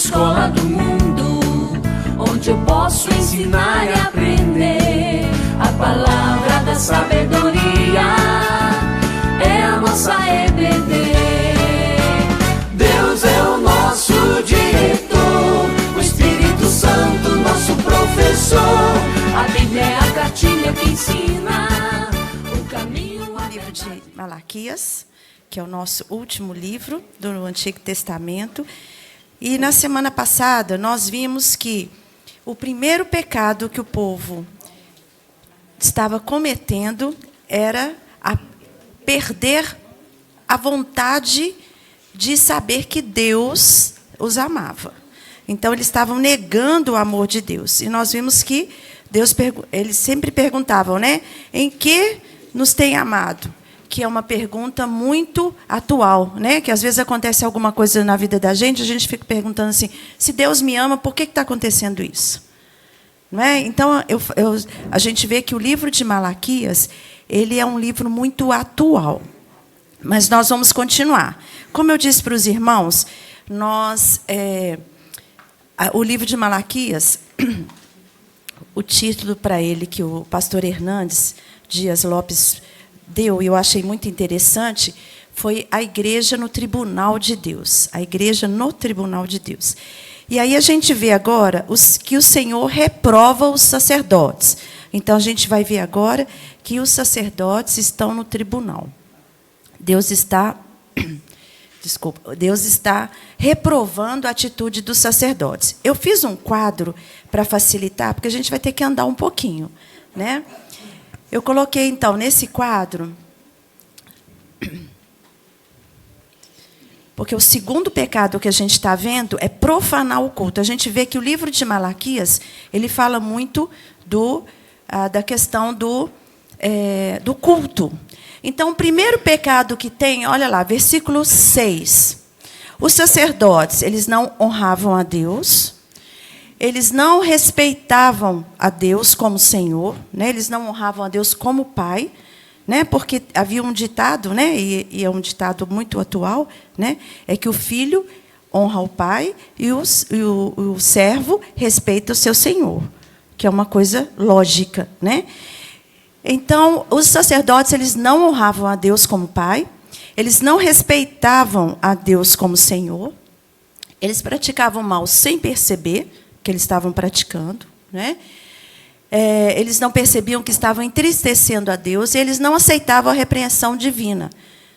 escola do mundo, onde eu posso ensinar e aprender. A palavra da sabedoria é a nossa EBD. Deus é o nosso diretor, o Espírito Santo nosso professor. A Bíblia é a cartilha que ensina o caminho. O livro de Malaquias, que é o nosso último livro do Antigo Testamento. E na semana passada nós vimos que o primeiro pecado que o povo estava cometendo era perder a vontade de saber que Deus os amava. Então, eles estavam negando o amor de Deus. E nós vimos que eles sempre perguntavam, né? Em que nos tem amado? Que é uma pergunta muito atual, né? Que às vezes acontece alguma coisa na vida da gente, a gente fica perguntando assim, se Deus me ama, por que está acontecendo isso? Não é? Então, a gente vê que o livro de Malaquias, ele é um livro muito atual. Mas nós vamos continuar. Como eu disse para os irmãos, o livro de Malaquias, o título para ele que o pastor Hernandes Dias Lopes deu, e eu achei muito interessante, foi a igreja no tribunal de Deus. A igreja no tribunal de Deus. E aí a gente vê agora que o Senhor reprova os sacerdotes. Então, a gente vai ver agora que os sacerdotes estão no tribunal. Deus está reprovando a atitude dos sacerdotes. Eu fiz um quadro para facilitar, porque a gente vai ter que andar um pouquinho, né? Eu coloquei, então, nesse quadro, porque o segundo pecado que a gente está vendo é profanar o culto. A gente vê que o livro de Malaquias, ele fala muito da questão do culto. Então, o primeiro pecado que tem, olha lá, versículo 6. Os sacerdotes, eles não honravam a Deus, eles não respeitavam a Deus como Senhor, né? Eles não honravam a Deus como Pai, né? Porque havia um ditado, né? E é um ditado muito atual, né? É que o filho honra o pai e o servo respeita o seu senhor, que é uma coisa lógica, né? Então, os sacerdotes, eles não honravam a Deus como Pai, eles não respeitavam a Deus como Senhor, eles praticavam mal sem perceber que eles estavam praticando, né? Eles não percebiam que estavam entristecendo a Deus e eles não aceitavam a repreensão divina.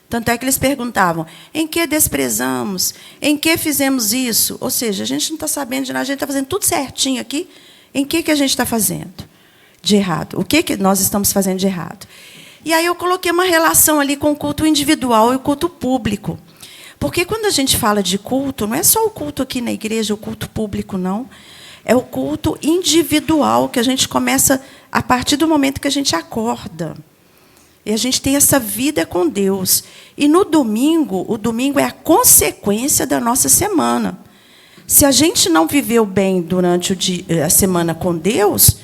Tanto é que eles perguntavam, em que desprezamos? Em que fizemos isso? Ou seja, a gente não está sabendo de nada, a gente está fazendo tudo certinho aqui. Em que a gente está fazendo de errado? O que nós estamos fazendo de errado? E aí eu coloquei uma relação ali com o culto individual e o culto público. Porque quando a gente fala de culto, não é só o culto aqui na igreja, o culto público, não. É o culto individual que a gente começa a partir do momento que a gente acorda. E a gente tem essa vida com Deus. E no domingo, o domingo é a consequência da nossa semana. Se a gente não viveu bem durante a semana com Deus,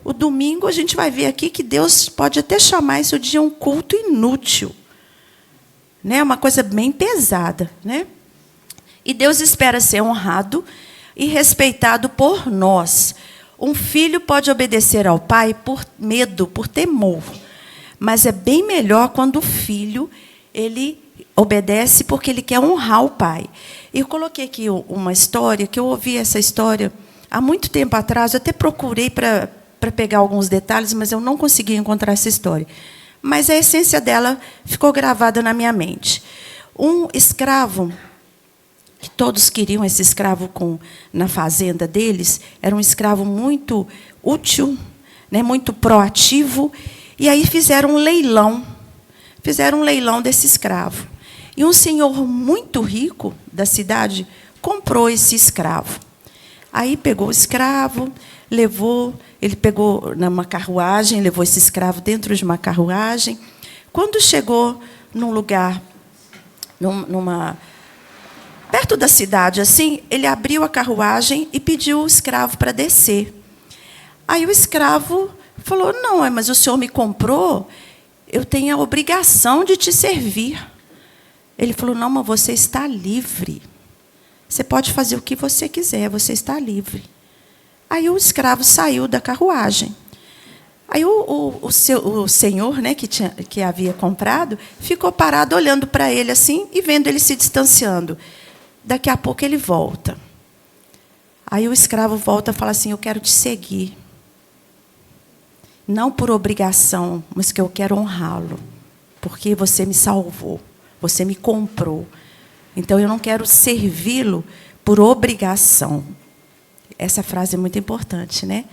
o domingo a gente vai ver aqui que Deus pode até chamar esse dia um culto inútil. Né? Uma coisa bem pesada. Né? E Deus espera ser honrado e respeitado por nós. Um filho pode obedecer ao pai por medo, por temor. Mas é bem melhor quando o filho ele obedece porque ele quer honrar o pai. Eu coloquei aqui uma história, que eu ouvi essa história há muito tempo atrás. Eu até procurei para pegar alguns detalhes, mas eu não consegui encontrar essa história. Mas a essência dela ficou gravada na minha mente. Um escravo, que todos queriam esse escravo na fazenda deles, era um escravo muito útil, né, muito proativo, e aí fizeram um leilão. Fizeram um leilão desse escravo. E um senhor muito rico da cidade comprou esse escravo. Aí pegou o escravo, ele pegou numa carruagem, levou esse escravo dentro de uma carruagem. Quando chegou num lugar, perto da cidade, assim, ele abriu a carruagem e pediu o escravo para descer. Aí o escravo falou, não, mas o senhor me comprou, eu tenho a obrigação de te servir. Ele falou, não, mas você está livre. Você pode fazer o que você quiser, você está livre. Aí o escravo saiu da carruagem. Aí o senhor, né, que havia comprado, ficou parado olhando para ele assim e vendo ele se distanciando. Daqui a pouco ele volta. Aí o escravo volta e fala assim: eu quero te seguir. Não por obrigação, mas que eu quero honrá-lo. Porque você me salvou, você me comprou. Então eu não quero servi-lo por obrigação. Essa frase é muito importante, né?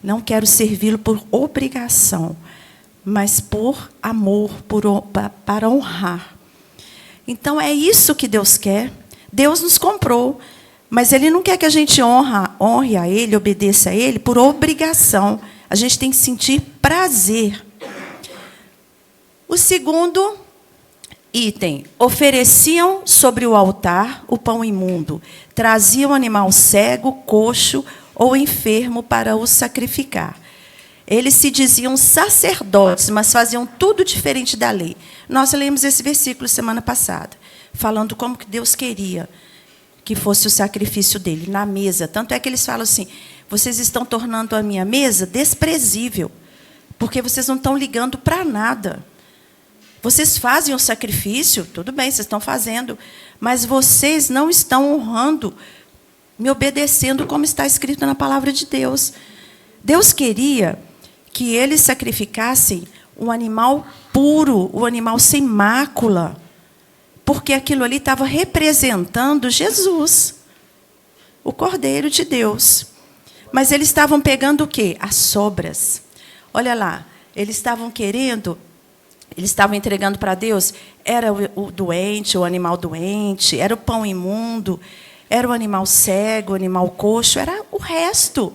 Não quero servi-lo por obrigação, mas por amor, para honrar. Então é isso que Deus quer. Deus nos comprou, mas Ele não quer que a gente honre a Ele, obedeça a Ele por obrigação. A gente tem que sentir prazer. O segundo item: ofereciam sobre o altar o pão imundo, traziam o animal cego, coxo ou enfermo para o sacrificar. Eles se diziam sacerdotes, mas faziam tudo diferente da lei. Nós lemos esse versículo semana passada, falando como que Deus queria que fosse o sacrifício dele na mesa. Tanto é que eles falam assim: vocês estão tornando a minha mesa desprezível, porque vocês não estão ligando para nada. Vocês fazem o sacrifício, tudo bem, vocês estão fazendo, mas vocês não estão honrando, me obedecendo como está escrito na palavra de Deus. Deus queria que eles sacrificassem um animal puro, um animal sem mácula, porque aquilo ali estava representando Jesus, o Cordeiro de Deus. Mas eles estavam pegando o quê? As sobras. Olha lá, eles estavam entregando para Deus, era o doente, o animal doente, era o pão imundo, era o animal cego, o animal coxo, era o resto.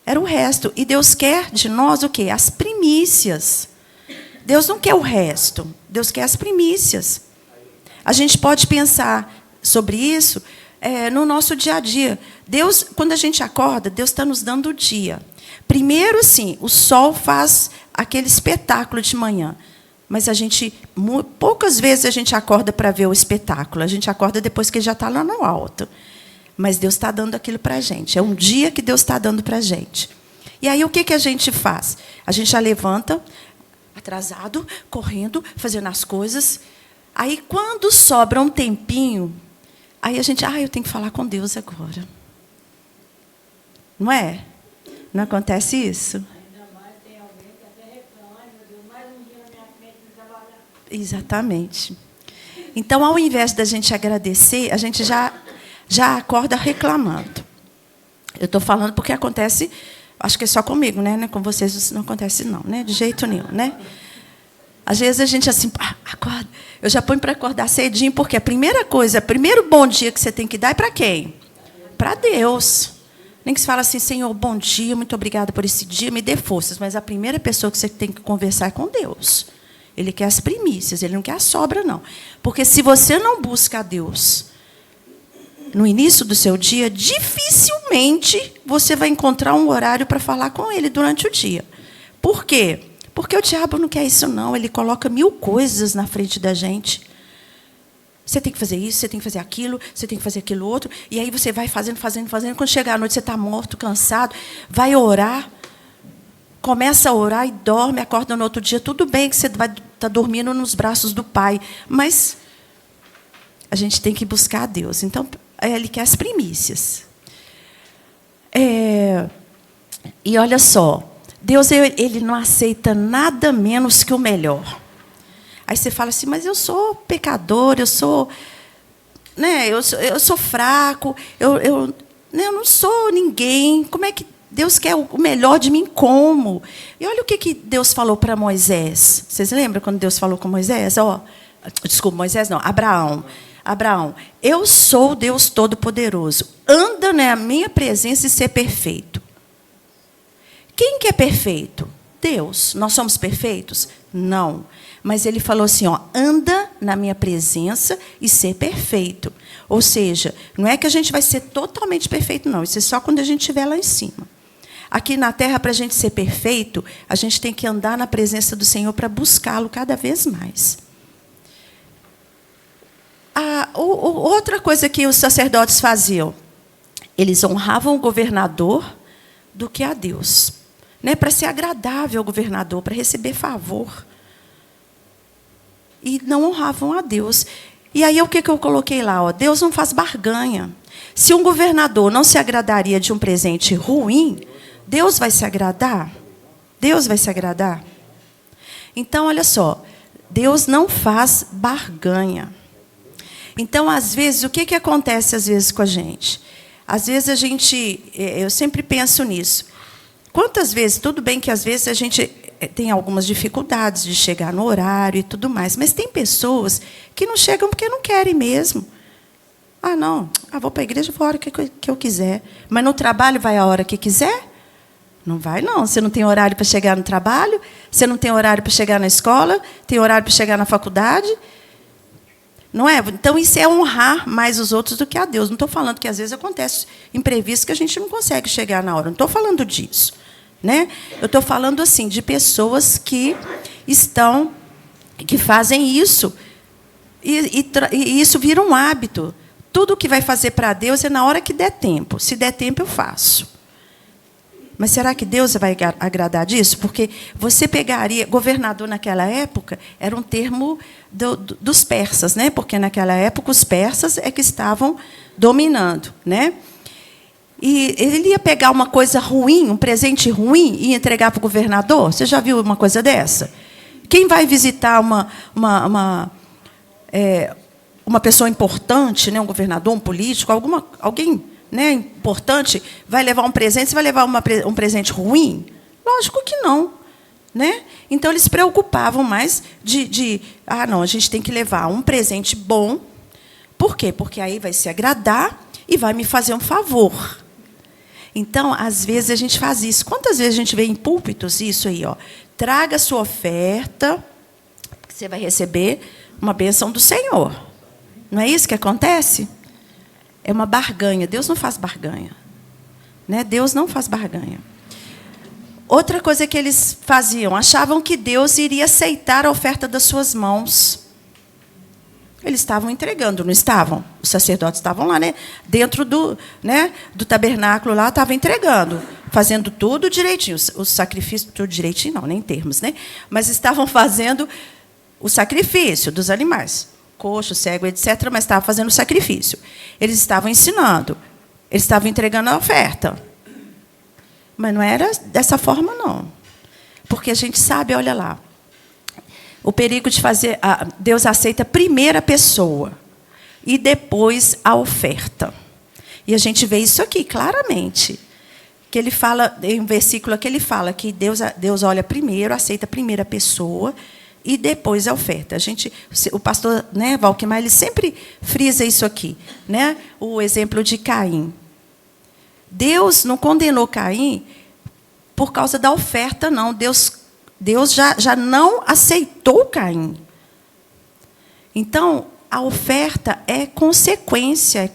Era o resto. E Deus quer de nós o quê? As primícias. Deus não quer o resto, Deus quer as primícias. A gente pode pensar sobre isso no nosso dia a dia. Deus, quando a gente acorda, Deus está nos dando o dia. Primeiro, sim, o sol faz aquele espetáculo de manhã. Mas poucas vezes a gente acorda para ver o espetáculo. A gente acorda depois que ele já está lá no alto. Mas Deus está dando aquilo para a gente. É um dia que Deus está dando para a gente. E aí o que a gente faz? A gente já levanta, atrasado, correndo, fazendo as coisas. Aí, quando sobra um tempinho, aí a gente, eu tenho que falar com Deus agora. Não é? Não acontece isso? Exatamente. Então, ao invés da gente agradecer, a gente já acorda reclamando. Eu estou falando porque acontece, acho que é só comigo, né? Com vocês isso não acontece, não, né? De jeito nenhum, né? Às vezes a gente assim, acorda. Eu já ponho para acordar cedinho, porque a primeira coisa, o primeiro bom dia que você tem que dar é para quem? Para Deus. Nem que se fala assim: Senhor, bom dia, muito obrigada por esse dia, me dê forças. Mas a primeira pessoa que você tem que conversar é com Deus. Ele quer as primícias, ele não quer a sobra, não. Porque se você não busca a Deus no início do seu dia, dificilmente você vai encontrar um horário para falar com ele durante o dia. Por quê? Porque o diabo não quer isso, não. Ele coloca 1000 coisas na frente da gente. Você tem que fazer isso, você tem que fazer aquilo, você tem que fazer aquilo outro. E aí você vai fazendo. Quando chegar à noite, você está morto, cansado. Vai orar. Começa a orar e dorme, acorda no outro dia. Tudo bem que você vai estar dormindo nos braços do Pai. Mas a gente tem que buscar a Deus. Então, Ele quer as primícias. E olha só. Deus, ele não aceita nada menos que o melhor. Aí você fala assim: mas eu sou pecador, eu sou fraco, eu não sou ninguém. Como é que Deus quer o melhor de mim? Como? E olha o que Deus falou para Moisés. Vocês lembram quando Deus falou com Moisés? Desculpa, Moisés não, Abraão. Abraão, eu sou o Deus Todo-Poderoso. Anda na minha presença e ser perfeito. Quem que é perfeito? Deus. Nós somos perfeitos? Não. Mas ele falou assim, anda na minha presença e ser perfeito. Ou seja, não é que a gente vai ser totalmente perfeito, não. Isso é só quando a gente estiver lá em cima. Aqui na terra, para a gente ser perfeito, a gente tem que andar na presença do Senhor para buscá-lo cada vez mais. Outra coisa que os sacerdotes faziam, eles honravam o governador do que a Deus, né? Para ser agradável ao governador, para receber favor. E não honravam a Deus. E aí, o que eu coloquei lá? Ó, Deus não faz barganha. Se um governador não se agradaria de um presente ruim, Deus vai se agradar? Deus vai se agradar? Então, olha só, Deus não faz barganha. Então, às vezes, o que acontece às vezes com a gente? Às vezes eu sempre penso nisso. Quantas vezes, tudo bem que às vezes a gente tem algumas dificuldades de chegar no horário e tudo mais, mas tem pessoas que não chegam porque não querem mesmo. Não, vou para a igreja, vou a hora que eu quiser. Mas no trabalho vai a hora que quiser? Não vai, não. Você não tem horário para chegar no trabalho, você não tem horário para chegar na escola, tem horário para chegar na faculdade. Não é? Então, isso é honrar mais os outros do que a Deus. Não estou falando que, às vezes, acontece imprevisto que a gente não consegue chegar na hora. Não estou falando disso. Né? Eu estou falando assim, de pessoas que fazem isso. E isso vira um hábito. Tudo que vai fazer para Deus é na hora que der tempo. Se der tempo, eu faço. Mas será que Deus vai agradar disso? Porque você pegaria... Governador, naquela época, era um termo dos persas, né? Porque, naquela época, os persas é que estavam dominando. Né? E ele ia pegar uma coisa ruim, um presente ruim, e entregar para o governador? Você já viu uma coisa dessa? Quem vai visitar uma pessoa importante, né? Um governador, um político, alguém... né, importante, vai levar um presente, você vai levar um presente ruim? Lógico que não. Né? Então, eles se preocupavam mais não, a gente tem que levar um presente bom. Por quê? Porque aí vai se agradar e vai me fazer um favor. Então, às vezes, a gente faz isso. Quantas vezes a gente vê em púlpitos isso aí? Ó, traga a sua oferta, que você vai receber uma bênção do Senhor. Não é isso que acontece? É uma barganha. Deus não faz barganha. Né? Deus não faz barganha. Outra coisa que eles faziam, achavam que Deus iria aceitar a oferta das suas mãos. Eles estavam entregando, não estavam? Os sacerdotes estavam lá, né? Dentro do tabernáculo, lá, estavam entregando, fazendo tudo direitinho. Os sacrifícios, tudo direitinho, não, nem em termos, né? Mas estavam fazendo o sacrifício dos animais. Coxo, cego, etc., mas estava fazendo o sacrifício. Eles estavam ensinando, eles estavam entregando a oferta. Mas não era dessa forma, não. Porque a gente sabe, olha lá, o perigo de fazer... Deus aceita primeiro a pessoa e depois a oferta. E a gente vê isso aqui, claramente. Que ele fala, em um versículo aqui, ele fala que Deus olha primeiro, aceita primeiro a pessoa e depois a oferta. O pastor, né, Valquimar, ele sempre frisa isso aqui, né? O exemplo de Caim. Deus não condenou Caim por causa da oferta, não. Deus já não aceitou Caim. Então, a oferta é consequência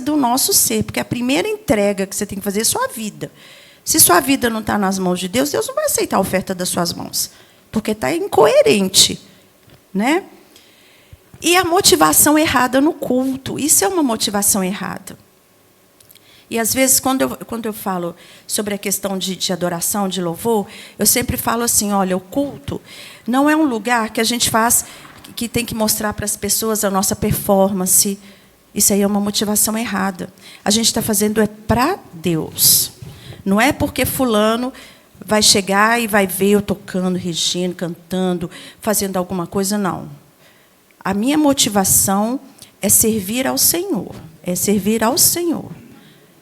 do nosso ser, porque a primeira entrega que você tem que fazer é sua vida. Se sua vida não está nas mãos de Deus, Deus não vai aceitar a oferta das suas mãos. Porque está incoerente. Né? E a motivação errada no culto. Isso é uma motivação errada. E, às vezes, quando eu falo sobre a questão de adoração, de louvor, eu sempre falo assim, olha, o culto não é um lugar que a gente faz, que tem que mostrar para as pessoas a nossa performance. Isso aí é uma motivação errada. A gente está fazendo para Deus. Não é porque fulano vai chegar e vai ver eu tocando, regindo, cantando, fazendo alguma coisa, não. A minha motivação é servir ao Senhor. É servir ao Senhor.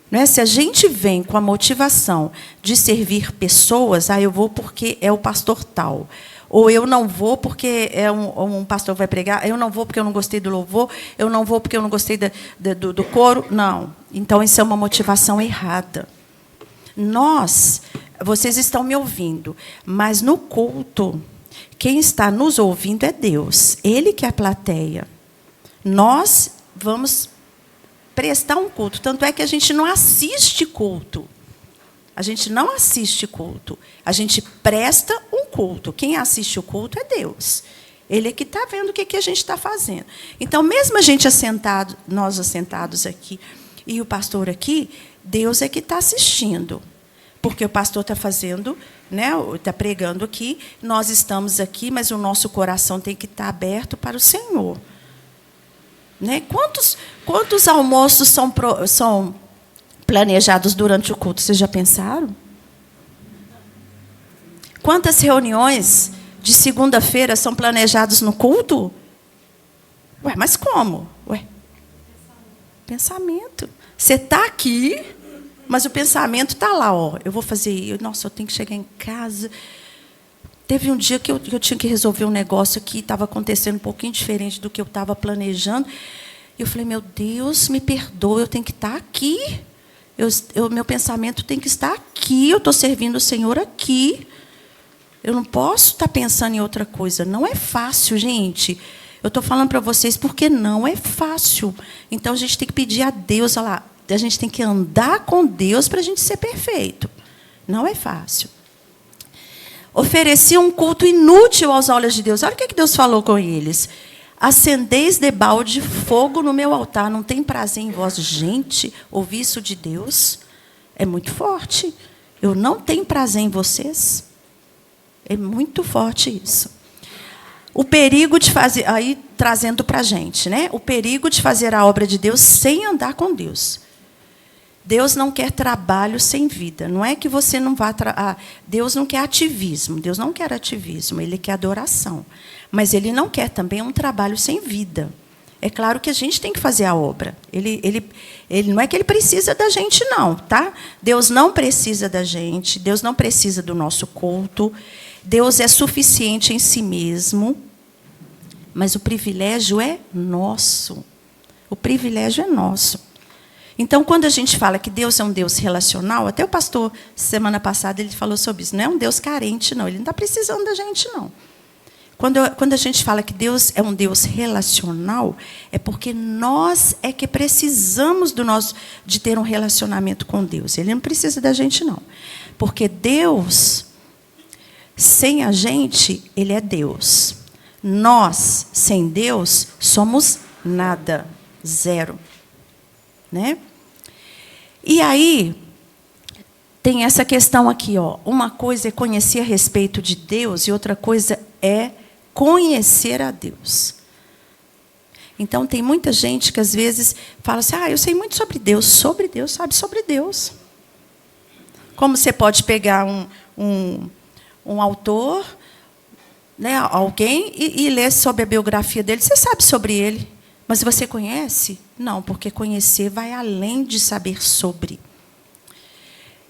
Não é? Se a gente vem com a motivação de servir pessoas, eu vou porque é o pastor tal. Ou eu não vou porque é um pastor que vai pregar, eu não vou porque eu não gostei do louvor, eu não vou porque eu não gostei do coro. Não. Então, isso é uma motivação errada. Vocês estão me ouvindo, mas no culto, quem está nos ouvindo é Deus. Ele que é a plateia. Nós vamos prestar um culto. Tanto é que a gente não assiste culto. A gente não assiste culto. A gente presta um culto. Quem assiste o culto é Deus. Ele é que está vendo o que a gente está fazendo. Então, mesmo a gente assentado, nós assentados aqui, e o pastor aqui, Deus é que está assistindo. Porque o pastor está fazendo, né, está pregando aqui, nós estamos aqui, mas o nosso coração tem que estar aberto para o Senhor. Né? Quantos almoços são planejados durante o culto? Vocês já pensaram? Quantas reuniões de segunda-feira são planejadas no culto? Ué, mas como? Ué, pensamento. Você está aqui, mas o pensamento está lá. Ó, eu vou fazer... Nossa, eu tenho que chegar em casa. Teve um dia que eu tinha que resolver um negócio que estava acontecendo um pouquinho diferente do que eu estava planejando. E eu falei, meu Deus, me perdoa, eu tenho que estar aqui. Meu pensamento tem que estar aqui. Eu estou servindo o Senhor aqui. Eu não posso estar pensando em outra coisa. Não é fácil, gente. Eu estou falando para vocês porque não é fácil. Então, a gente tem que pedir a Deus. Olha lá, a gente tem que andar com Deus para a gente ser perfeito. Não é fácil. Oferecia um culto inútil aos olhos de Deus. Olha o que Deus falou com eles. Acendeis debalde fogo no meu altar. Não tem prazer em vós. Gente, ouvir isso de Deus é muito forte. Eu não tenho prazer em vocês. É muito forte isso. O perigo de fazer... Aí, trazendo para a gente, né? O perigo de fazer a obra de Deus sem andar com Deus. Deus não quer trabalho sem vida. Não é que você não vá... Deus não quer ativismo. Deus não quer ativismo. Ele quer adoração. Mas Ele não quer também um trabalho sem vida. É claro que a gente tem que fazer a obra. Ele não é que Ele precisa da gente, não. Tá? Deus não precisa da gente. Deus não precisa do nosso culto. Deus é suficiente em si mesmo. Mas o privilégio é nosso. O privilégio é nosso. Então, quando a gente fala que Deus é um Deus relacional, até o pastor, semana passada, ele falou sobre isso. Não é um Deus carente, não. Ele não está precisando da gente, não. Quando a gente fala que Deus é um Deus relacional, é porque nós é que precisamos de ter um relacionamento com Deus. Ele não precisa da gente, não. Porque Deus, sem a gente, Ele é Deus. Nós, sem Deus, somos nada, zero. Né? E aí, tem essa questão aqui. Ó. Uma coisa é conhecer a respeito de Deus e outra coisa é conhecer a Deus. Então, tem muita gente que, às vezes, fala assim, eu sei muito sobre Deus. Sobre Deus, sabe sobre Deus. Como você pode pegar um autor, né, alguém, e ler sobre a biografia dele. Você sabe sobre ele. Mas você conhece? Não, porque conhecer vai além de saber sobre.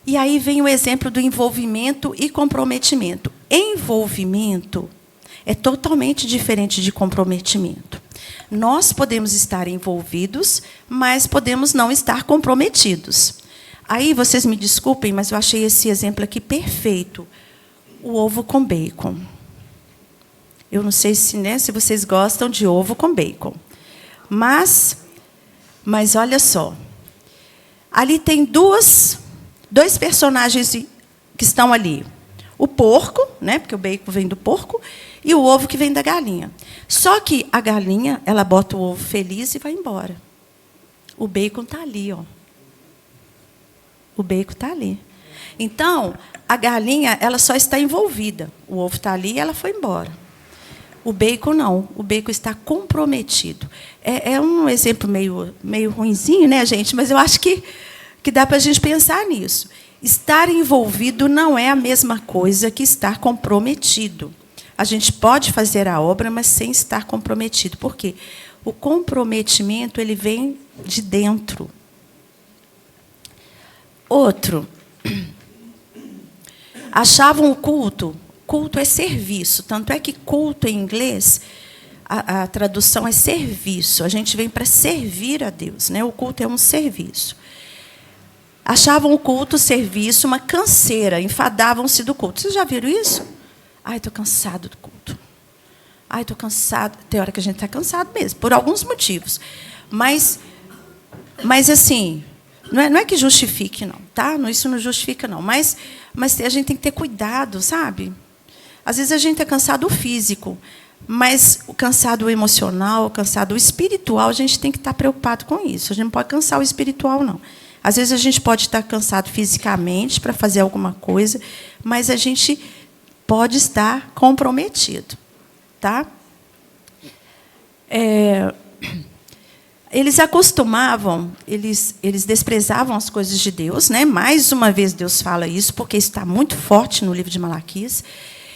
E aí vem o exemplo do envolvimento e comprometimento. Envolvimento é totalmente diferente de comprometimento. Nós podemos estar envolvidos, mas podemos não estar comprometidos. Aí, vocês me desculpem, mas eu achei esse exemplo aqui perfeito. O ovo com bacon. Eu não sei se vocês gostam de ovo com bacon. Mas olha só. Ali tem dois personagens que estão ali. O porco, né, porque o bacon vem do porco, e o ovo que vem da galinha. Só que a galinha, ela bota o ovo feliz e vai embora. O bacon está ali. Ó. O bacon está ali. Então, a galinha ela só está envolvida. O ovo está ali e ela foi embora. O bacon não. O bacon está comprometido. É um exemplo meio ruinzinho, né, gente? Mas eu acho que dá para a gente pensar nisso. Estar envolvido não é a mesma coisa que estar comprometido. A gente pode fazer a obra, mas sem estar comprometido. Por quê? O comprometimento ele vem de dentro. Outro. Achavam o culto. Culto é serviço. Tanto é que culto em inglês, a tradução é serviço. A gente vem para servir a Deus. Né? O culto é um serviço. Achavam o culto, o serviço, uma canseira. Enfadavam-se do culto. Vocês já viram isso? Ai, estou cansado do culto. Ai, estou cansado. Tem hora que a gente está cansado mesmo, por alguns motivos. Mas assim, não é que justifique, não. Tá? Isso não justifica, não. Mas a gente tem que ter cuidado, sabe? Às vezes a gente é cansado físico, Mas o cansado emocional, o cansado espiritual, a gente tem que estar preocupado com isso. A gente não pode cansar o espiritual, não. Às vezes a gente pode estar cansado fisicamente para fazer alguma coisa, mas a gente pode estar comprometido. Tá? Eles acostumavam, eles desprezavam as coisas de Deus, né? Mais uma vez Deus fala isso, porque isso está muito forte no livro de Malaquias.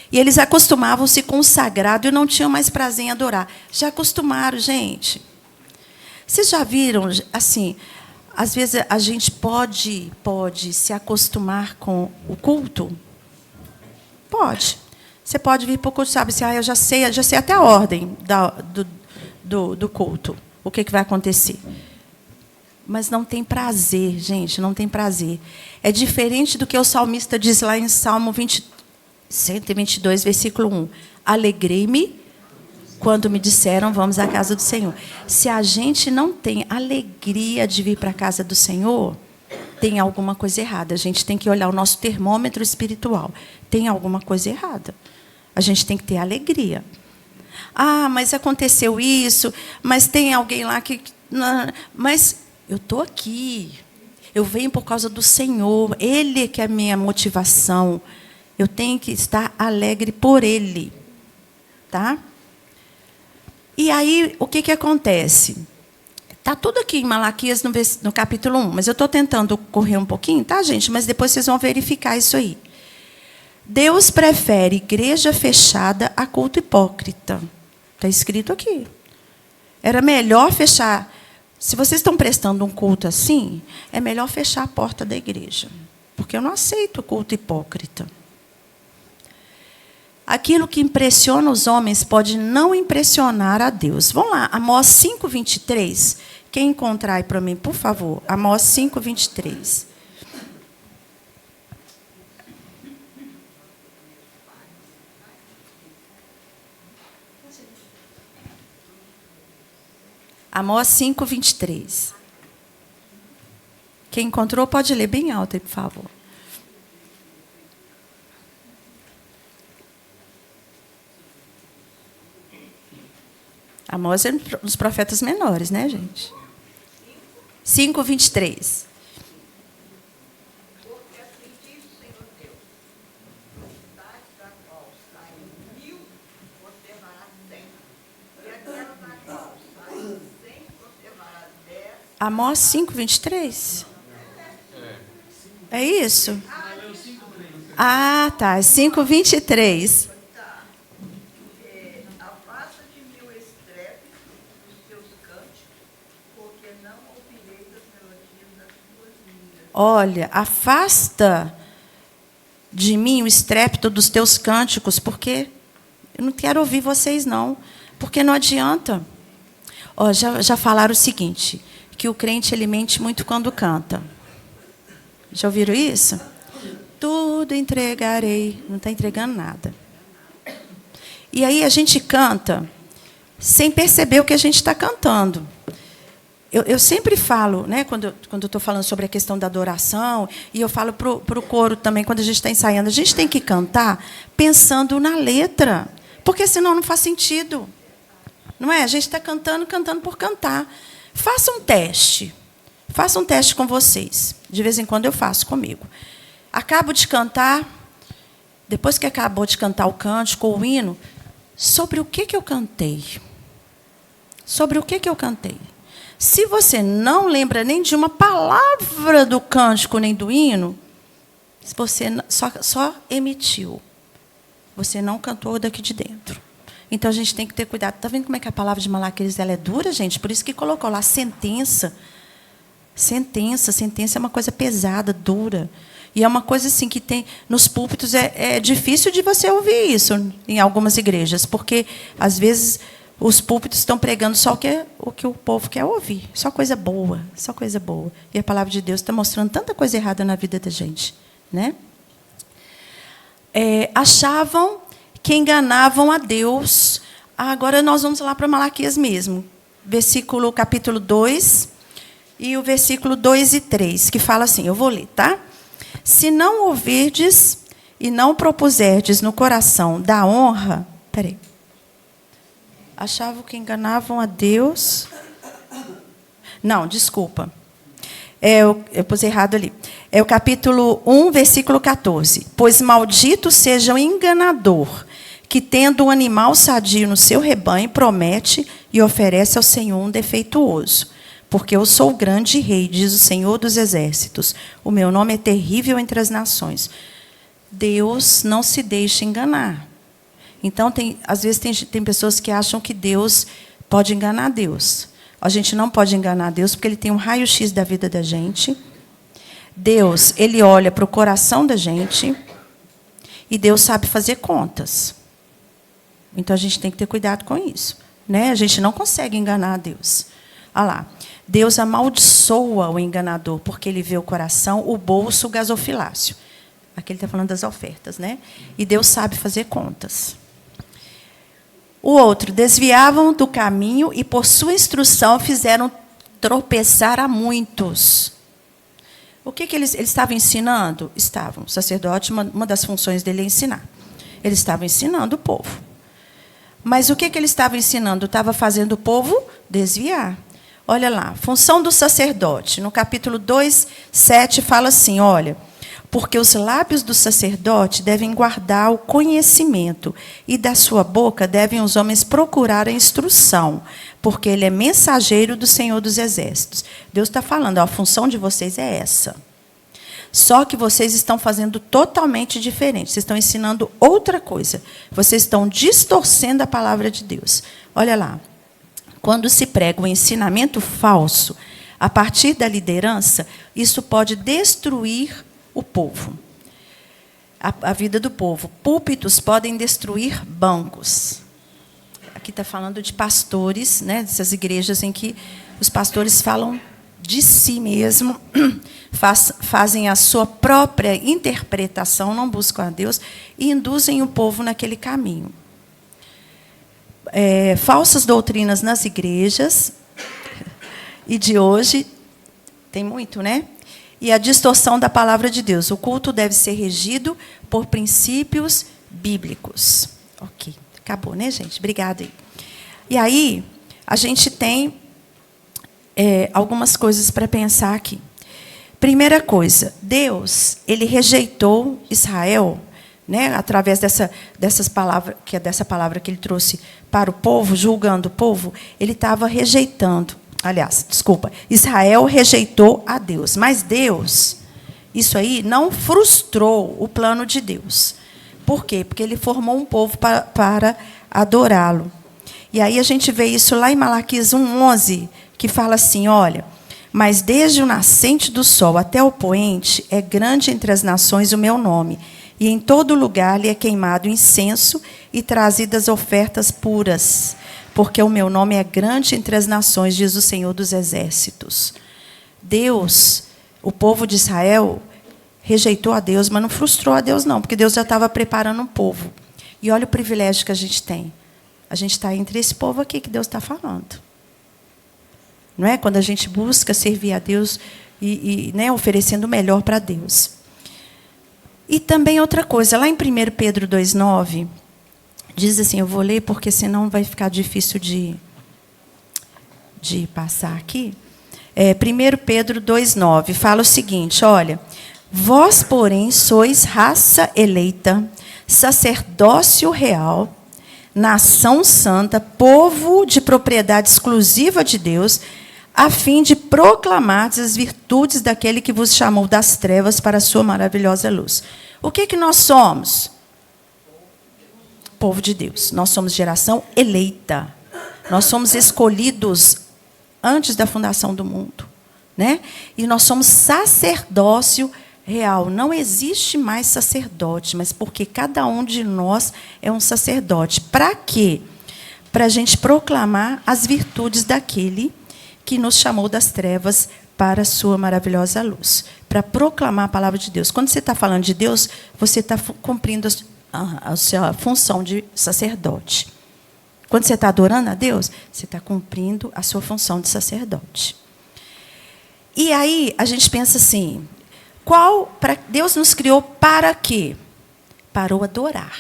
E eles acostumavam se consagrado e não tinham mais prazer em adorar. Já acostumaram, gente. Vocês já viram, assim, às vezes a gente pode se acostumar com o culto? Pode. Você pode vir para o culto, sabe? Assim, eu já sei até a ordem do culto, o que vai acontecer. Mas não tem prazer, gente, não tem prazer. É diferente do que o salmista diz lá em Salmo 122, versículo 1. Alegrei-me quando me disseram, vamos à casa do Senhor. Se a gente não tem alegria de vir para a casa do Senhor, tem alguma coisa errada. A gente tem que olhar o nosso termômetro espiritual. Tem alguma coisa errada. A gente tem que ter alegria. Ah, mas aconteceu isso, mas tem alguém lá que... Mas eu estou aqui. Eu venho por causa do Senhor. Ele que é a minha motivação. Eu tenho que estar alegre por Ele. Tá? E aí, o que acontece? Está tudo aqui em Malaquias, no capítulo 1. Mas eu estou tentando correr um pouquinho, tá, gente? Mas depois vocês vão verificar isso aí. Deus prefere igreja fechada a culto hipócrita. Está escrito aqui. Era melhor fechar... Se vocês estão prestando um culto assim, é melhor fechar a porta da igreja. Porque eu não aceito culto hipócrita. Aquilo que impressiona os homens pode não impressionar a Deus. Vamos lá, Amós 5:23. Quem encontrar aí para mim, por favor. Amós 5:23. Amós 5:23. Quem encontrou pode ler bem alto aí, por favor. Amós é um dos profetas menores, né, gente? 5:23. Porque assim diz o Senhor Deus, cidade da qual saem 1000, conservará 100. E aquela da qual saem 100, conservará 10. Amós 5:23. É isso? Ah, tá. 5:23. Afasta de mim o estrépito dos teus cânticos, porque não ouvirei das melodias das tuas liras. Olha, afasta de mim o estrépito dos teus cânticos, porque eu não quero ouvir vocês, não. Porque não adianta. Ó, já falaram o seguinte, que o crente ele mente muito quando canta. Já ouviram isso? Tudo entregarei. Não está entregando nada. E aí a gente canta sem perceber o que a gente está cantando. Eu sempre falo, né, quando eu estou falando sobre a questão da adoração, e eu falo para o coro também, quando a gente está ensaiando, a gente tem que cantar pensando na letra, porque senão não faz sentido. Não é? A gente está cantando por cantar. Faça um teste. Faça um teste com vocês. De vez em quando eu faço comigo. Acabo de cantar, depois que acabou de cantar o cântico ou o hino, sobre o que eu cantei? Sobre o que eu cantei? Se você não lembra nem de uma palavra do cântico nem do hino, você só emitiu. Você não cantou daqui de dentro. Então a gente tem que ter cuidado. Está vendo como é que a palavra de Malaquias ela é dura, gente? Por isso que colocou lá sentença. Sentença é uma coisa pesada, dura. E é uma coisa assim que tem nos púlpitos, é difícil de você ouvir isso em algumas igrejas, porque às vezes os púlpitos estão pregando só o que o povo quer ouvir, só coisa boa, só coisa boa. E a palavra de Deus está mostrando tanta coisa errada na vida da gente, né? Achavam que enganavam a Deus. Agora nós vamos lá para Malaquias mesmo, capítulo 2, e o versículo 2 e 3, que fala assim, eu vou ler, tá? Se não ouvirdes e não propuserdes no coração da honra... Peraí. Achavam que enganavam a Deus. Não, desculpa. Eu pus errado ali. É o capítulo 1, versículo 14. Pois maldito seja o enganador, que tendo um animal sadio no seu rebanho, promete e oferece ao Senhor um defeituoso. Porque eu sou o grande rei, diz o Senhor dos exércitos. O meu nome é terrível entre as nações. Deus não se deixa enganar. Então, às vezes, tem pessoas que acham que Deus pode enganar Deus. A gente não pode enganar Deus, porque Ele tem um raio-x da vida da gente. Deus, Ele olha para o coração da gente. E Deus sabe fazer contas. Então, a gente tem que ter cuidado com isso. Né? A gente não consegue enganar a Deus. Olha lá. Deus amaldiçoa o enganador, porque Ele vê o coração, o bolso, o gasofilácio. Aqui ele está falando das ofertas, né? E Deus sabe fazer contas. O outro, desviavam do caminho e, por sua instrução, fizeram tropeçar a muitos. O que eles estavam ensinando? Estavam. O sacerdote, uma das funções dele é ensinar. Ele estava ensinando o povo. Mas o que ele estava ensinando? Estava fazendo o povo desviar. Olha lá, função do sacerdote. No capítulo 2, 7, fala assim, olha... Porque os lábios do sacerdote devem guardar o conhecimento, e da sua boca devem os homens procurar a instrução, porque ele é mensageiro do Senhor dos exércitos. Deus está falando, a função de vocês é essa. Só que vocês estão fazendo totalmente diferente. Vocês estão ensinando outra coisa. Vocês estão distorcendo a palavra de Deus. Olha lá. Quando se prega um ensinamento falso, a partir da liderança, isso pode destruir o povo, a vida do povo. Púlpitos podem destruir bancos. Aqui está falando de pastores, né, dessas igrejas em que os pastores falam de si mesmo, fazem a sua própria interpretação, não buscam a Deus, e induzem o povo naquele caminho. Falsas doutrinas nas igrejas, e de hoje, tem muito, né? E a distorção da palavra de Deus. O culto deve ser regido por princípios bíblicos. Ok, acabou, né, gente? Obrigada. E aí, a gente tem algumas coisas para pensar aqui. Primeira coisa, Deus, Ele rejeitou Israel, né, através dessas palavras, que é dessa palavra que Ele trouxe para o povo, julgando o povo, Ele estava rejeitando. Aliás, desculpa, Israel rejeitou a Deus. Mas Deus, isso aí não frustrou o plano de Deus. Por quê? Porque Ele formou um povo para adorá-lo. E aí a gente vê isso lá em Malaquias 1:11, que fala assim, olha, mas desde o nascente do sol até o poente, é grande entre as nações o meu nome, e em todo lugar lhe é queimado incenso e trazidas ofertas puras. Porque o meu nome é grande entre as nações, diz o Senhor dos exércitos. Deus, o povo de Israel, rejeitou a Deus, mas não frustrou a Deus, não, porque Deus já estava preparando um povo. E olha o privilégio que a gente tem. A gente está entre esse povo aqui que Deus está falando. Não é? Quando a gente busca servir a Deus e né, oferecendo o melhor para Deus. E também outra coisa, lá em 1 Pedro 2,9... diz assim, eu vou ler porque senão vai ficar difícil de passar aqui. 1 Pedro 2,9 fala o seguinte, olha, vós, porém, sois raça eleita, sacerdócio real, nação santa, povo de propriedade exclusiva de Deus, a fim de proclamar as virtudes daquele que vos chamou das trevas para a sua maravilhosa luz. O que nós somos? Povo de Deus. Nós somos geração eleita. Nós somos escolhidos antes da fundação do mundo, né? E nós somos sacerdócio real. Não existe mais sacerdote, mas porque cada um de nós é um sacerdote. Para quê? Para a gente proclamar as virtudes daquele que nos chamou das trevas para a sua maravilhosa luz. Para proclamar a palavra de Deus. Quando você está falando de Deus, você está cumprindo a sua função de sacerdote. Quando você está adorando a Deus, você está cumprindo a sua função de sacerdote. E aí a gente pensa assim, Deus nos criou para quê? Para o adorar.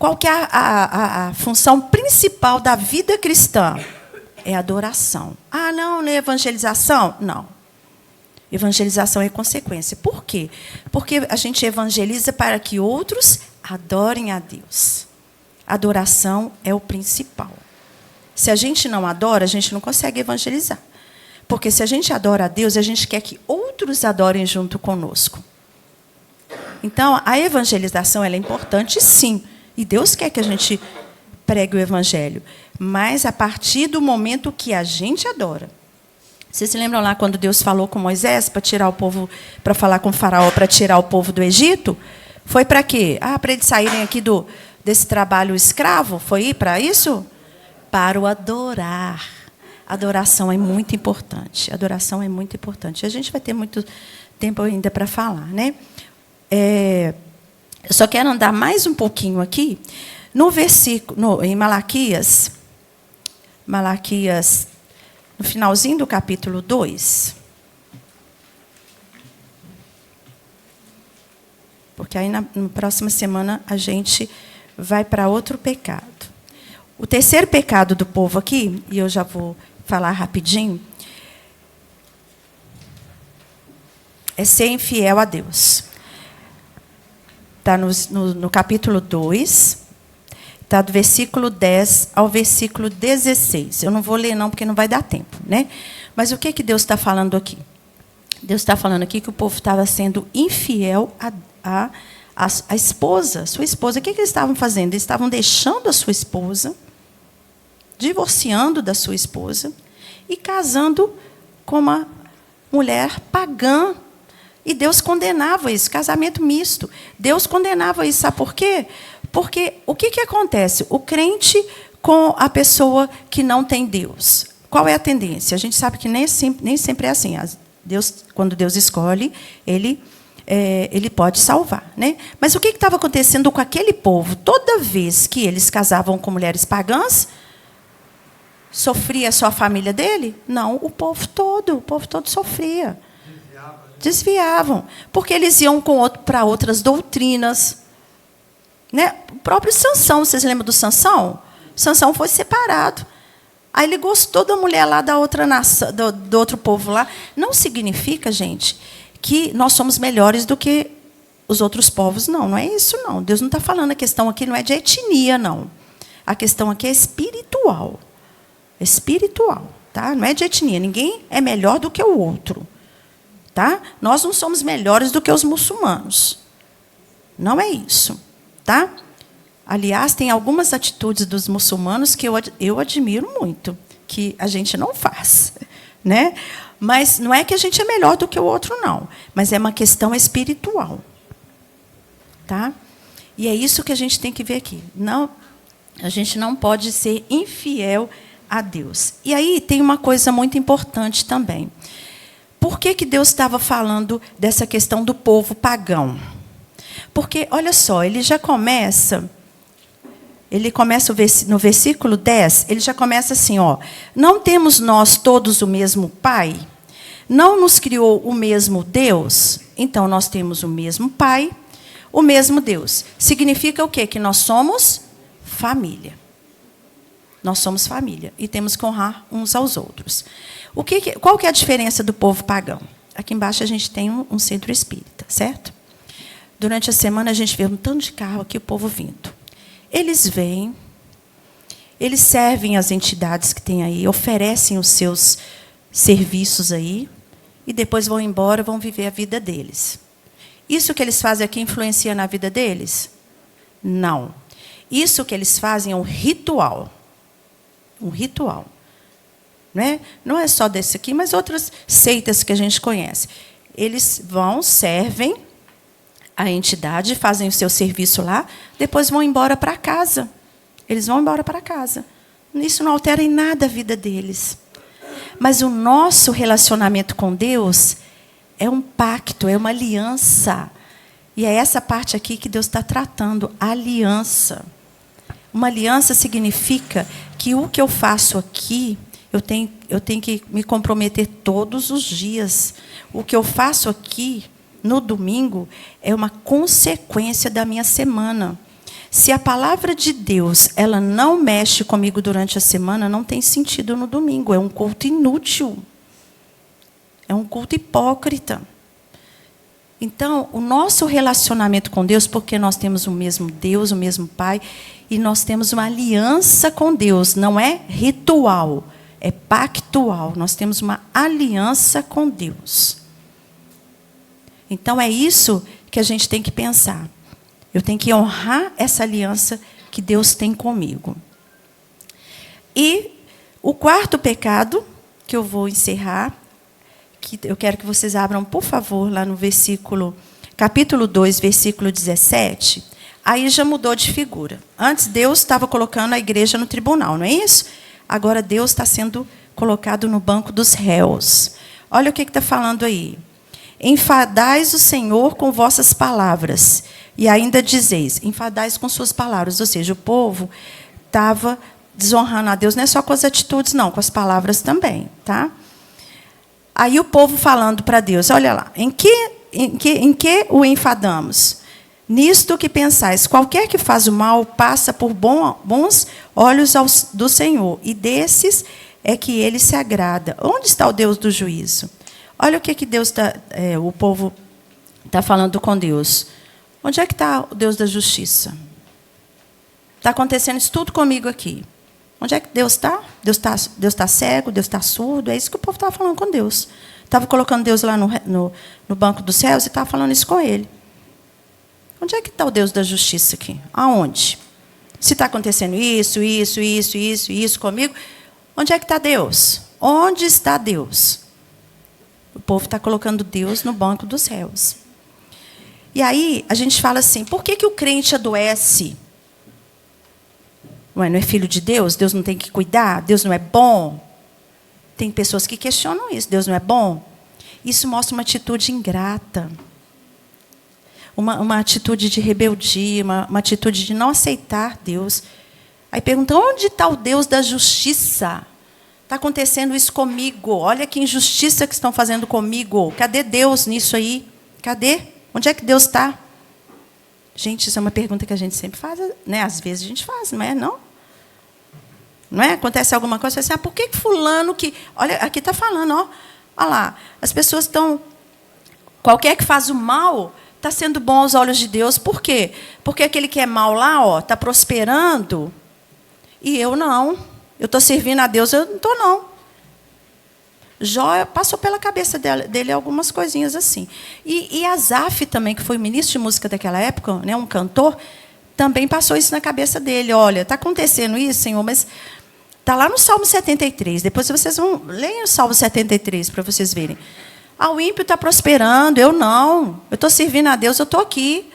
qual que é a função principal da vida cristã? É adoração. Ah, não é evangelização? Não. Evangelização é consequência. Por quê? Porque a gente evangeliza para que outros adorem a Deus. Adoração é o principal. Se a gente não adora, a gente não consegue evangelizar. Porque se a gente adora a Deus, a gente quer que outros adorem junto conosco. Então, a evangelização ela é importante, sim. E Deus quer que a gente pregue o evangelho. Mas a partir do momento que a gente adora. Vocês se lembram lá quando Deus falou com Moisés para tirar o povo, para falar com o faraó, para tirar o povo do Egito? Foi para quê? Para eles saírem aqui desse trabalho escravo? Foi para isso? Para o adorar. Adoração é muito importante. Adoração é muito importante. A gente vai ter muito tempo ainda para falar, né? Eu só quero andar mais um pouquinho aqui no versículo, em Malaquias, no finalzinho do capítulo 2. Porque aí na próxima semana a gente vai para outro pecado. O terceiro pecado do povo aqui, e eu já vou falar rapidinho, é ser infiel a Deus. Está no capítulo 2, está do versículo 10 ao versículo 16. Eu não vou ler, não, porque não vai dar tempo, né? Mas o que Deus está falando aqui? Deus está falando aqui que o povo estava sendo infiel a esposa, sua esposa. O que eles estavam fazendo? Eles estavam deixando a sua esposa, divorciando da sua esposa e casando com uma mulher pagã. E Deus condenava isso, casamento misto. Deus condenava isso, sabe por quê? Porque o que acontece? O crente com a pessoa que não tem Deus. Qual é a tendência? A gente sabe que nem sempre é assim. Quando Deus escolhe, Ele pode salvar, né? Mas o que estava acontecendo com aquele povo? Toda vez que eles casavam com mulheres pagãs, sofria só a família dele? Não, o povo todo sofria. Desviavam, porque eles iam para outras doutrinas. Né? O próprio Sansão, vocês lembram do Sansão? Sansão foi separado. Aí ele gostou da mulher lá da outra nação, do outro povo lá. Não significa, gente, que nós somos melhores do que os outros povos. Não é isso, não. Deus não está falando, a questão aqui não é de etnia, não. A questão aqui é espiritual. Espiritual, tá? Não é de etnia. Ninguém é melhor do que o outro. Tá? Nós não somos melhores do que os muçulmanos. Não é isso. Tá? Aliás, tem algumas atitudes dos muçulmanos que eu admiro muito, que a gente não faz. Né? Mas não é que a gente é melhor do que o outro, não. Mas é uma questão espiritual. Tá? E é isso que a gente tem que ver aqui. Não, a gente não pode ser infiel a Deus. E aí tem uma coisa muito importante também. Por que Deus estava falando dessa questão do povo pagão? Porque, olha só, ele começa no versículo 10, ele já começa assim, ó, não temos nós todos o mesmo Pai? Não nos criou o mesmo Deus? Então, nós temos o mesmo Pai, o mesmo Deus. Significa o quê? Que nós somos família. Nós somos família e temos que honrar uns aos outros. Qual que é a diferença do povo pagão? Aqui embaixo a gente tem um centro espírita, certo? Durante a semana a gente vê um tanto de carro aqui, o povo vindo. Eles vêm, eles servem as entidades que tem aí, oferecem os seus serviços aí, e depois vão embora, vão viver a vida deles. Isso que eles fazem aqui influencia na vida deles? Não. Isso que eles fazem é um ritual. Um ritual. Né? Não é só desse aqui, mas outras seitas que a gente conhece. Eles vão, servem a entidade, fazem o seu serviço lá, depois vão embora para casa. Eles vão embora para casa. Isso não altera em nada a vida deles. Mas o nosso relacionamento com Deus é um pacto, é uma aliança. E é essa parte aqui que Deus está tratando, aliança. Uma aliança significa que o que eu faço aqui, eu tenho que me comprometer todos os dias. O que eu faço aqui, no domingo, é uma consequência da minha semana. Se a palavra de Deus ela não mexe comigo durante a semana, não tem sentido no domingo. É um culto inútil. É um culto hipócrita. Então, o nosso relacionamento com Deus, porque nós temos o mesmo Deus, o mesmo Pai, e nós temos uma aliança com Deus, não é ritual, é pactual. Nós temos uma aliança com Deus. Então, é isso que a gente tem que pensar. Eu tenho que honrar essa aliança que Deus tem comigo. E o quarto pecado, que eu vou encerrar, que eu quero que vocês abram, por favor, lá no capítulo 2, versículo 17. Aí já mudou de figura. Antes, Deus estava colocando a igreja no tribunal, não é isso? Agora, Deus está sendo colocado no banco dos réus. Olha o que está falando aí. Enfadais o Senhor com vossas palavras. E ainda dizeis, enfadais com suas palavras. Ou seja, o povo estava desonrando a Deus, não é só com as atitudes, não, com as palavras também, tá? Aí o povo falando para Deus, olha lá, em que o enfadamos? Nisto que pensais, qualquer que faz o mal passa por bons olhos do Senhor, e desses é que ele se agrada. Onde está o Deus do juízo? Olha o que Deus o povo está falando com Deus. Onde é que está o Deus da justiça? Está acontecendo isso tudo comigo aqui. Onde é que Deus está? Deus está cego, Deus está surdo. É isso que o povo estava falando com Deus. Estava colocando Deus lá no banco dos céus e estava falando isso com ele. Onde é que está o Deus da justiça aqui? Aonde? Se está acontecendo isso comigo, onde é que está Deus? Onde está Deus? O povo está colocando Deus no banco dos céus. E aí a gente fala assim, por que o crente adoece? Ué, não é filho de Deus? Deus não tem que cuidar? Deus não é bom? Tem pessoas que questionam isso. Deus não é bom? Isso mostra uma atitude ingrata. Uma atitude de rebeldia, uma atitude de não aceitar Deus. Aí pergunta, onde está o Deus da justiça? Está acontecendo isso comigo. Olha que injustiça que estão fazendo comigo. Cadê Deus nisso aí? Cadê? Onde é que Deus está? Gente, isso é uma pergunta que a gente sempre faz, né? Às vezes a gente faz, não é? Não? Não é? Acontece alguma coisa, você fala assim, por que fulano que... Olha, aqui está falando, ó. Olha lá, as pessoas estão... Qualquer que faz o mal está sendo bom aos olhos de Deus. Por quê? Porque aquele que é mal lá, ó, está prosperando e eu não. Eu estou servindo a Deus, eu não estou, não. Jó passou pela cabeça dele algumas coisinhas assim. E Asaf também, que foi ministro de música daquela época, né, um cantor, também passou isso na cabeça dele. Olha, está acontecendo isso, Senhor, mas está lá no Salmo 73. Depois vocês vão ler o Salmo 73 para vocês verem. O ímpio está prosperando, eu não. Eu estou servindo a Deus, eu estou aqui.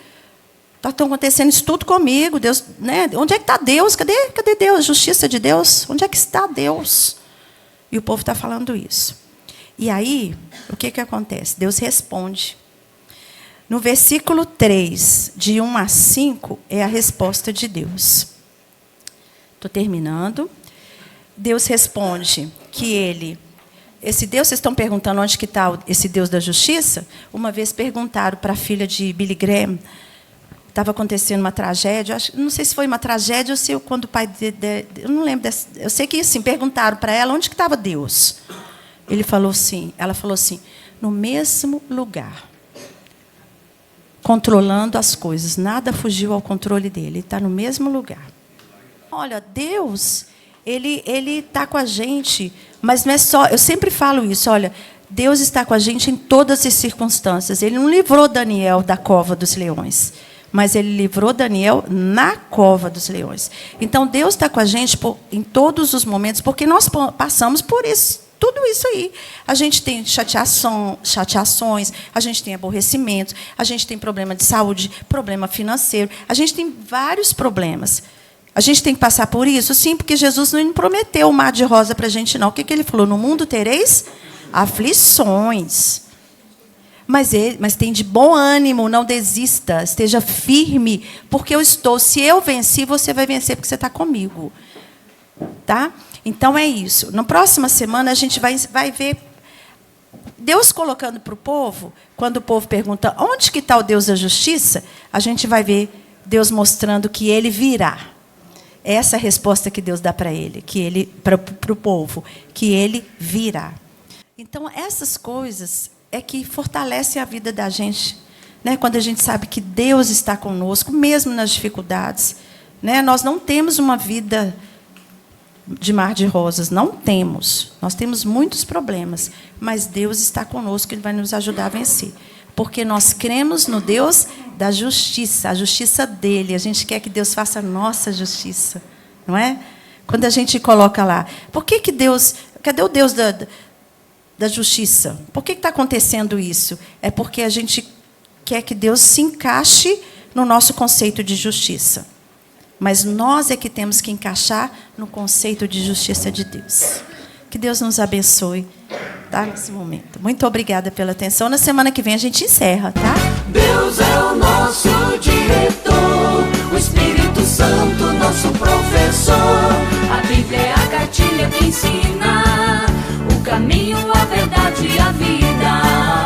Está acontecendo isso tudo comigo. Deus, né? Onde é que está Deus? Cadê Deus? Justiça de Deus? Onde é que está Deus? E o povo está falando isso. E aí, o que acontece? Deus responde. No versículo 3, de 1 a 5, é a resposta de Deus. Estou terminando. Deus responde que esse Deus, vocês estão perguntando onde que está esse Deus da justiça? Uma vez perguntaram para a filha de Billy Graham, estava acontecendo uma tragédia, não sei se foi uma tragédia ou se quando o pai eu não lembro, eu sei que assim, perguntaram para ela onde que estava Deus. Ela falou assim, no mesmo lugar, controlando as coisas, nada fugiu ao controle dele, ele está no mesmo lugar. Olha, Deus, ele está com a gente, mas não é só, eu sempre falo isso, olha, Deus está com a gente em todas as circunstâncias. Ele não livrou Daniel da cova dos leões, mas ele livrou Daniel na cova dos leões. Então, Deus está com a gente em todos os momentos, porque nós passamos por isso, tudo isso aí. A gente tem chateações, a gente tem aborrecimentos, a gente tem problema de saúde, problema financeiro, a gente tem vários problemas. A gente tem que passar por isso? Sim, porque Jesus não prometeu o mar de rosa para a gente, não. O que ele falou? No mundo tereis aflições. Mas tem de bom ânimo, não desista, esteja firme, porque eu estou. Se eu venci, você vai vencer, porque você está comigo. Tá? Então, é isso. Na próxima semana, a gente vai ver Deus colocando para o povo, quando o povo pergunta onde que está o Deus da justiça, a gente vai ver Deus mostrando que Ele virá. Essa é a resposta que Deus dá para ele, para o povo, que Ele virá. Então, essas coisas é que fortalecem a vida da gente, né? Quando a gente sabe que Deus está conosco, mesmo nas dificuldades, né? Nós não temos uma vida de mar de rosas, não temos. Nós temos muitos problemas, mas Deus está conosco, Ele vai nos ajudar a vencer. Porque nós cremos no Deus da justiça, a justiça dEle. A gente quer que Deus faça a nossa justiça, não é? Quando a gente coloca lá, por que Deus... Cadê o Deus da justiça? Por que está acontecendo isso? É porque a gente quer que Deus se encaixe no nosso conceito de justiça. Mas nós é que temos que encaixar no conceito de justiça de Deus. Que Deus nos abençoe, tá, nesse momento. Muito obrigada pela atenção. Na semana que vem a gente encerra, tá? Deus é o nosso diretor, o Espírito Santo, nosso professor. A Bíblia é a cartilha que ensina o caminho, a verdade e a vida.